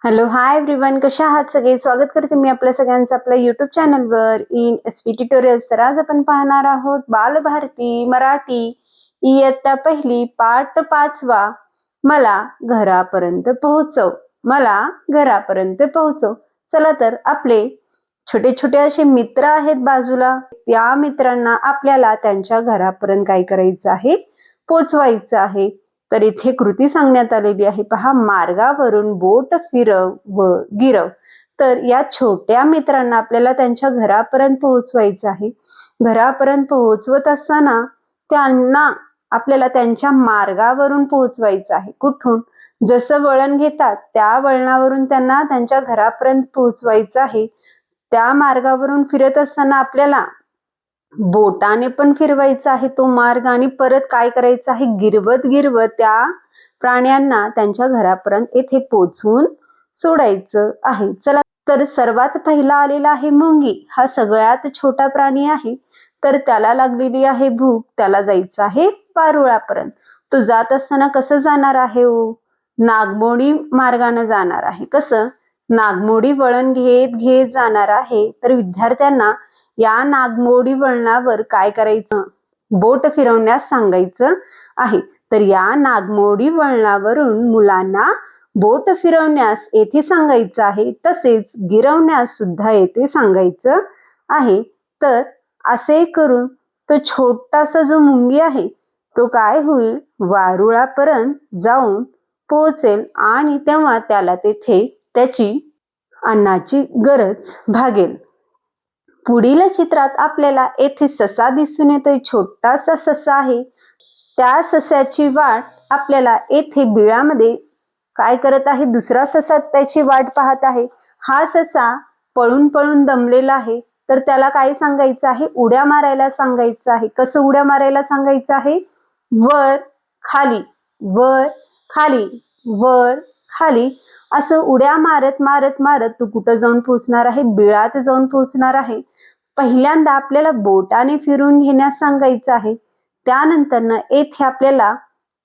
Hello hi everyone, कशा आहात सगळे? स्वागत करते मी आपल्या सगळ्यांचं आपल्या युट्यूब चॅनलवर इन एसपी ट्युटोरियल्स. तर आज आपण पाहणार आहोत बालभारती मराठी इयत्ता पहिली पाठ 5वा, मला घरापर्यंत पोहोचव. मला घरापर्यंत पोहोचव. चला तर आपले छोटे छोटे असे मित्र आहेत बाजूला, त्या मित्रांना आपल्याला त्यांच्या घरापर्यंत काय करायचं आहे? पोहोचवायचं आहे. तर इथे कृती सांगण्यात आलेली आहे पहा, मार्गावरून बोट फिरव व गिरव. तर या छोट्या मित्रांना आपल्याला त्यांच्या घरापर्यंत पोहोचवायचं आहे. घरापर्यंत पोहोचवत असताना त्यांना आपल्याला त्यांच्या मार्गावरून पोहोचवायचं आहे. कुठून? जसं वळण घेतात त्या वळणावरून त्यांना त्यांच्या घरापर्यंत पोहोचवायचं आहे. त्या मार्गावरून फिरत असताना आपल्याला बोटाने पण फिरवायचा आहे तो मार्ग, आणि परत काय करायचं आहे? गिरवत गिरवत त्या प्राण्यांना त्यांच्या घरापर्यंत येथे पोहोचवून सोडायचं आहे. चला तर सर्वात पहिला आलेला आहे मुंगी. हा सगळ्यात छोटा प्राणी आहे. तर त्याला लागलेली आहे भूक. त्याला जायचं आहे पारुळापर्यंत. तो जात असताना कसं जाणार आहे? नागमोडी मार्गाने जाणार आहे. कसं? नागमोडी वळण घेत घेत जाणार आहे. तर विद्यार्थ्यांना या नागमोडी वळणावर काय करायचं? बोट फिरवण्यास सांगायचं आहे. तर या नागमोडी वळणावरून मुलांना बोट फिरवण्यास येथे सांगायचं आहे, तसेच गिरवण्यास सुद्धा येथे सांगायचं आहे. तर असे करून तो छोटासा जो मुंगी आहे तो काय होईल? वारुळापर्यंत जाऊन पोहोचेल, आणि तेव्हा त्याला तेथे त्याची अन्नाची गरज भागेल. पुढील चित्रात आपल्याला येथे ससा दिसून येतोय. छोटासा ससा आहे. त्या सस्याची वाट आपल्याला येथे बिळामध्ये काय करत आहे? दुसरा ससा त्याची वाट पाहत आहे. हा ससा पळून पळून दमलेला आहे. तर त्याला काय सांगायचं आहे? उड्या मारायला सांगायचं आहे. कसं उड्या मारायला सांगायचं आहे? वर खाली, वर खाली, वर खाली, असं उड्या मारत मारत मारत तू कुठं जाऊन पोहोचणार आहे? बिळात जाऊन पोहोचणार आहे. पहिल्यांदा आपल्याला बोटाने फिरून घेण्यास सांगायचं आहे. त्यानंतर येथे आपल्याला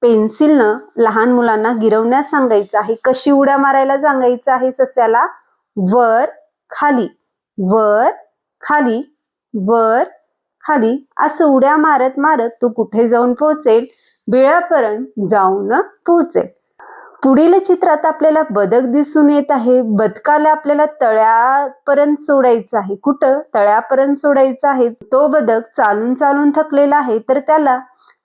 पेन्सिलनं लहान मुलांना गिरवण्यास सांगायचं आहे. कशी उड्या मारायला सांगायचं आहे सस्याला? वर खाली, वर खाली, वर खाली, असं उड्या मारत मारत तू कुठे जाऊन पोहोचेल? बिळापर्यंत जाऊन पोहोचेल. पुढील चित्रात आपल्याला बदक दिसून येत आहे. बदकाला आपल्याला तळ्यापर्यंत सोडायचं आहे. कुठं? तळ्यापर्यंत सोडायचं आहे. तो बदक चालून चालून थकलेला आहे. तर त्याला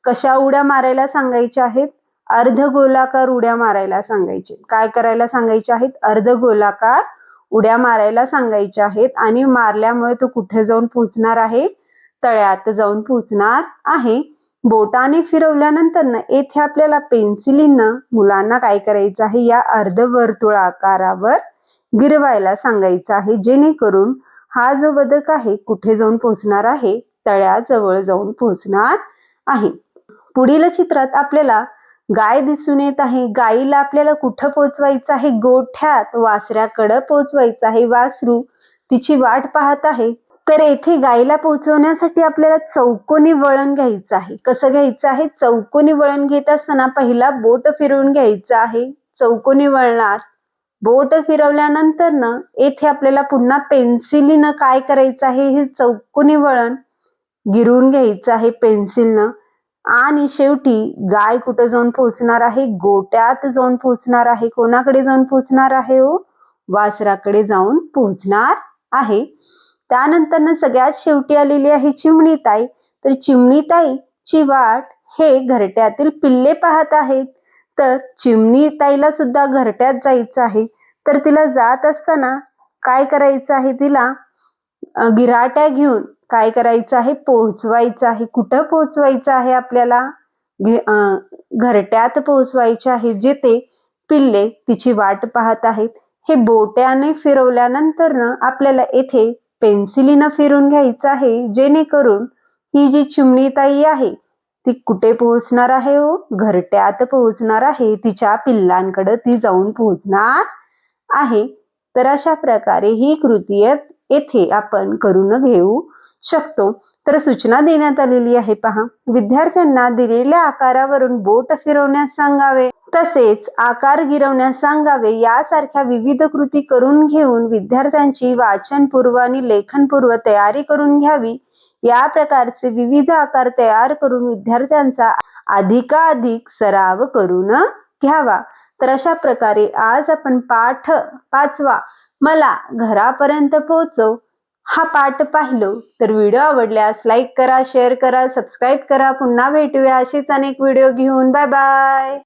कशा उड्या मारायला सांगायच्या आहेत? अर्धगोलाकार उड्या मारायला सांगायचे. काय करायला सांगायचे आहेत? अर्धगोलाकार उड्या मारायला सांगायच्या आहेत. आणि मारल्यामुळे तो कुठे जाऊन पोहोचणार आहे? तळ्यात जाऊन पोहोचणार आहे. बोटाने फिरवल्यानंतर येथे आपल्याला पेन्सिलीनं मुलांना काय करायचं आहे? या अर्धवर्तुळाकारावर गिरवायला सांगायचं आहे, जेणेकरून हा जो बदक आहे कुठे जाऊन पोहोचणार आहे? तळ्याजवळ जाऊन पोहोचणार आहे. पुढील चित्रात आपल्याला गाय दिसून येत आहे. गायीला आपल्याला कुठं पोहोचवायचं आहे? गोठ्यात, वासऱ्याकडे पोहोचवायचं आहे. वासरू तिची वाट पाहत आहे. तर येथे गायीला पोहोचवण्यासाठी आपल्याला चौकोनी वळण घ्यायचं आहे. कसं घ्यायचं आहे? चौकोनी वळण घेत असताना पहिला बोट फिरवून घ्यायचं आहे. चौकोनी वळणात बोट फिरवल्यानंतर येथे आपल्याला पुन्हा पेन्सिलीनं काय करायचं आहे? हे चौकोनी वळण गिरवून घ्यायचं आहे पेन्सिलनं. आणि शेवटी गाय कुठं जाऊन पोहोचणार आहे? गोट्यात जाऊन पोहोचणार आहे. कोणाकडे जाऊन पोहोचणार आहे? वासराकडे जाऊन पोहोचणार आहे. त्यानंतर सगळ्यात शेवटी आलेली आहे चिमणीताई. तर चिमणीताईची वाट हे घरट्यातील पिल्ले पाहत आहेत. तर चिमणीताईला सुद्धा घरट्यात जायचं आहे. तर तिला जात असताना काय करायचं आहे? तिला गिऱ्हाट्या घेऊन काय करायचं आहे? पोहोचवायचं आहे. कुठं पोहोचवायचं आहे आपल्याला? घरट्यात पोहोचवायचे आहे, जिथे पिल्ले तिची वाट पाहत आहेत. हे बोट्याने फिरवल्यानंतर आपल्याला येथे पेन्सिलीनं फिरून घ्यायचं आहे, जेणेकरून ही जी चिमणीताई आहे ती कुठे पोहोचणार आहे? घरट्यात पोहोचणार आहे. तिच्या पिल्लांकडे ती जाऊन पोहोचणार आहे. तर अशा प्रकारे ही कृती येथे आपण करून घेऊ शकतो. तर सूचना देण्यात आलेली आहे पहा. विद्यार्थ्यांना दिलेल्या आकारावरून बोट फिरवण्यास सांगावे, तसेच आकार गिरवण्यास सांगावे. यासारख्या विविध कृती करून घेऊन विद्यार्थ्यांची वाचनपूर्व आणि लेखनपूर्व तयारी करून घ्यावी. या प्रकारचे विविध आकार तयार करून विद्यार्थ्यांचा अधिकाधिक सराव करून घ्यावा. तर अशा प्रकारे आज आपण पाठ 5वा मला घरापर्यंत पोहोचव हा पाठ पाहिलो. तर व्हिडिओ आवडल्यास लाईक करा, शेअर करा, सबस्क्राईब करा. पुन्हा भेटूया अशीच अनेक व्हिडिओ घेऊन. Bye bye.